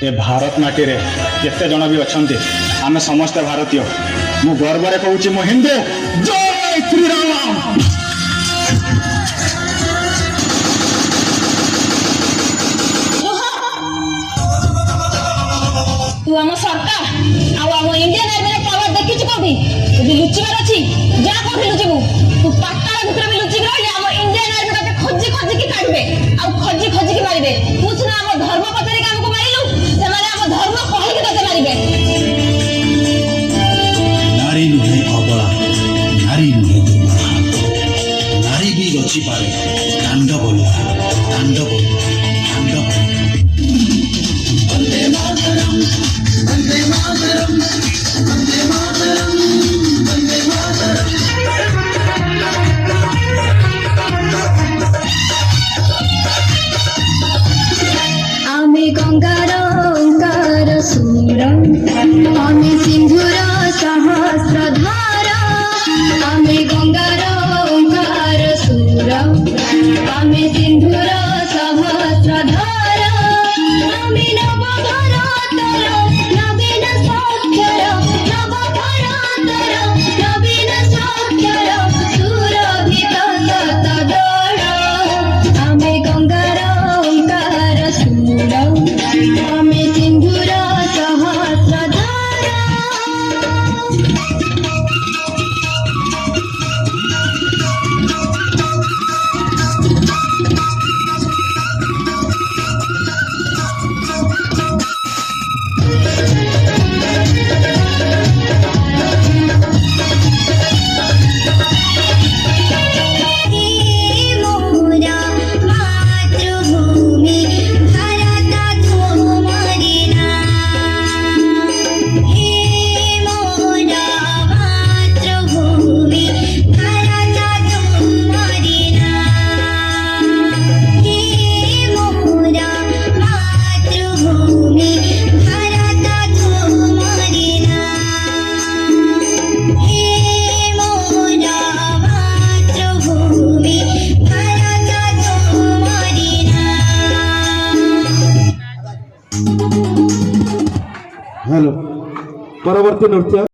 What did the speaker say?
ए भारत माटी रे केते जन भी अछंती आमे समस्त भारतीय मु गर्व रे कहूची मु हिंदू जय श्री राम। तू आम सरकार आम इंडियन आर्मी पावर देखी कौटी যদি লুচিবার ଅଛି যা কোठी লুচিबू तू पाताल ভিতরে भी लुचिक रही आम इंडियन आर्मी तते खोजी खोजी की काढबे आ खोजी खोजी की मारिबे तू सिना आम धर्म पतरे के हमको मारिलु से माने आम धर्म कहि के तते मारिबे। नारी नुहे अबला नारी नुहे दुर्बला नारी भी गछि पारे कांड बोला कांड बोला कांड बोला। वंदे मातरम वंदे मातरम वंदे मातरम वंदे मातरम। आमे गंगार ओंकार सुर आमे सिंधुर सहस्रधार आमे गंगार ओंकार सुर आमे सिंधुर सहस्रधार आमे नव भारतर नवीन साक्षर नव भारतर नवीन साक्षर सुरभित शतदळ आमे गंगार ओंकार सुर आमे सिंधुर सहस्रधार। हेलो परवर्ती नृत्य।